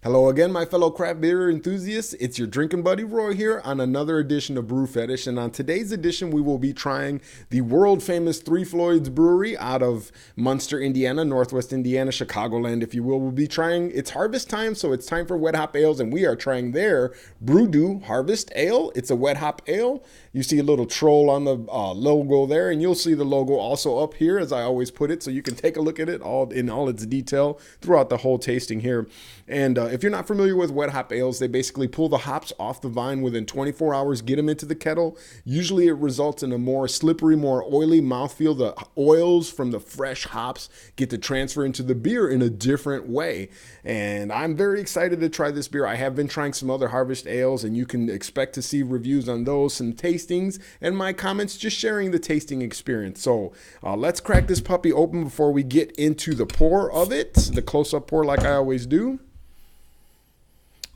Hello again, my fellow craft beer enthusiasts. It's your drinking buddy Roy here on another edition of Brew Fetish. And on today's edition, we will be trying the world famous Three Floyds Brewery out of Munster, Indiana, Northwest Indiana, Chicagoland, if you will. We'll be trying, it's harvest time, so it's time for wet hop ales, and we are trying their Broo Doo Harvest Ale. It's a wet hop ale. You see a little troll on the logo there, and you'll see the logo also up here, as I always put it, so you can take a look at it all in all its detail throughout the whole tasting here. And if you're not familiar with wet hop ales, they basically pull the hops off the vine within 24 hours, get them into the kettle. Usually it results in a more slippery, more oily mouthfeel. The oils from the fresh hops get to transfer into the beer in a different way. And I'm very excited to try this beer. I have been trying some other harvest ales, and you can expect to see reviews on those, some tastings, and my comments just sharing the tasting experience. So let's crack this puppy open before we get into the pour of it, the close-up pour like I always do.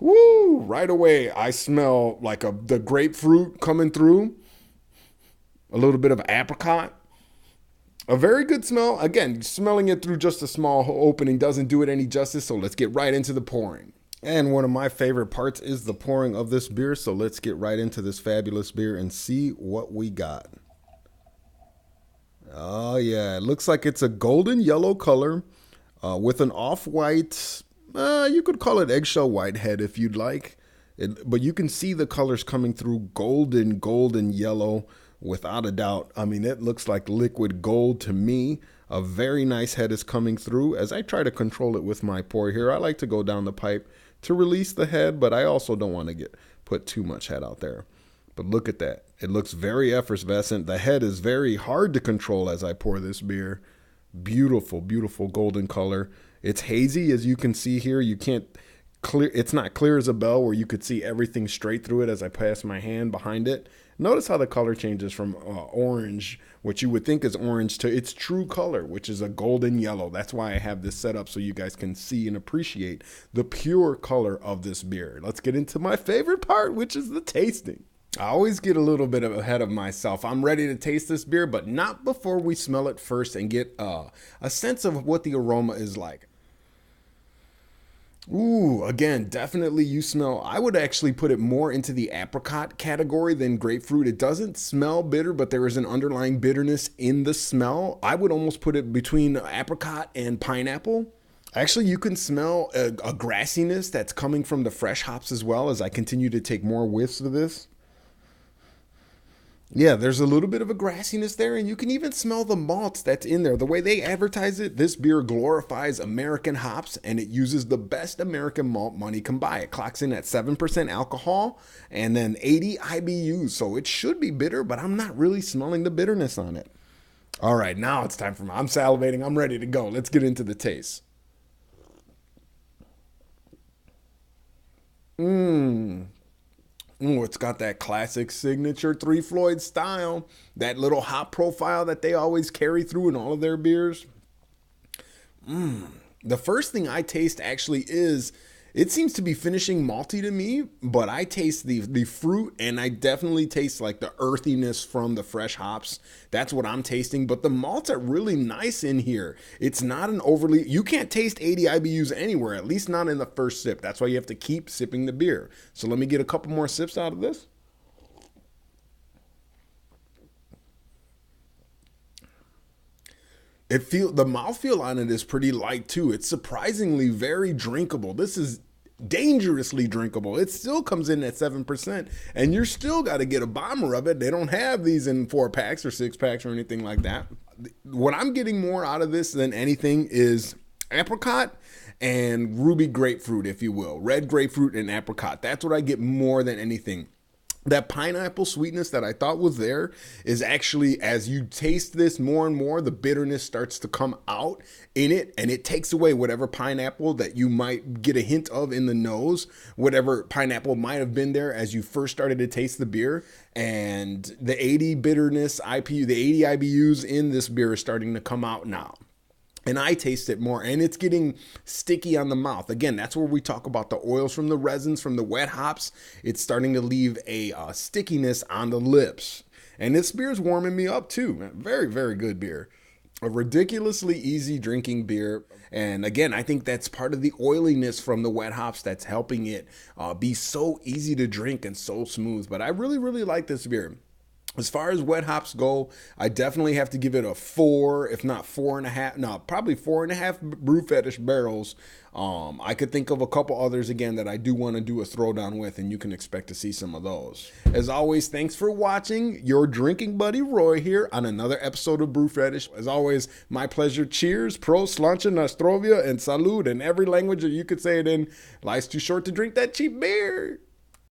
Woo! Right away, I smell like the grapefruit coming through. A little bit of apricot. A very good smell. Again, smelling it through just a small opening doesn't do it any justice, so let's get right into the pouring. And one of my favorite parts is the pouring of this beer, so let's get right into this fabulous beer and see what we got. Oh yeah, it looks like it's a golden yellow color with an off-white, you could call it eggshell white head if you'd like. But you can see the colors coming through golden yellow without a doubt. I mean, it looks like liquid gold to me. A very nice head is coming through. As I try to control it with my pour here, I like to go down the pipe to release the head, but I also don't want to put too much head out there. But look at that. It looks very effervescent. The head is very hard to control as I pour this beer. Beautiful, beautiful golden color. It's hazy, as you can see here. You can't clear, it's not clear as a bell where you could see everything straight through it as I pass my hand behind it. Notice how the color changes from orange, which you would think is orange, to its true color, which is a golden yellow. That's why I have this set up so you guys can see and appreciate the pure color of this beer. Let's get into my favorite part, which is the tasting. I always get a little bit ahead of myself. I'm ready to taste this beer, but not before we smell it first and get a sense of what the aroma is like. Ooh, again, definitely you smell, I would actually put it more into the apricot category than grapefruit. It doesn't smell bitter, but there is an underlying bitterness in the smell. I would almost put it between apricot and pineapple. Actually, you can smell a grassiness that's coming from the fresh hops as well as I continue to take more whiffs of this. Yeah, there's a little bit of a grassiness there, and you can even smell the malts that's in there. The way they advertise it, this beer glorifies American hops, and it uses the best American malt money can buy. It clocks in at 7% alcohol and then 80 IBUs, so it should be bitter, but I'm not really smelling the bitterness on it. All right, now it's time for I'm salivating. I'm ready to go. Let's get into the taste. Ooh, it's got that classic signature Three Floyds style, that little hop profile that they always carry through in all of their beers. The first thing I taste actually is, it seems to be finishing malty to me, but I taste the fruit, and I definitely taste like the earthiness from the fresh hops. That's what I'm tasting, but the malts are really nice in here. It's not an overly, you can't taste 80 IBUs anywhere, at least not in the first sip. That's why you have to keep sipping the beer. So let me get a couple more sips out of this. The mouthfeel on it is pretty light too. It's surprisingly very drinkable. This is dangerously drinkable. It still comes in at 7%, and you're still got to get a bomber of it. They don't have these in 4-packs or 6-packs or anything like that. What I'm getting more out of this than anything is apricot and ruby grapefruit, if you will. Red grapefruit and apricot. That's what I get more than anything. That pineapple sweetness that I thought was there is actually, as you taste this more and more, the bitterness starts to come out in it, and it takes away whatever pineapple that you might get a hint of in the nose, whatever pineapple might have been there as you first started to taste the beer. And the 80 bitterness IPU, the 80 IBUs in this beer is starting to come out now. And I taste it more, and it's getting sticky on the mouth. Again, that's where we talk about the oils from the resins, from the wet hops. It's starting to leave a stickiness on the lips. And this beer is warming me up too. Very, very good beer. A ridiculously easy drinking beer. And again, I think that's part of the oiliness from the wet hops that's helping it be so easy to drink and so smooth. But I really, really like this beer. As far as wet hops go, I definitely have to give it a 4, if not 4.5. No, probably 4.5 Brew Fetish barrels. I could think of a couple others again that I do want to do a throwdown with, and you can expect to see some of those. As always, thanks for watching. Your drinking buddy Roy here on another episode of Brew Fetish. As always, my pleasure. Cheers, prost, slancha, nostrovia, and salud in every language that you could say it in. Life's too short to drink that cheap beer.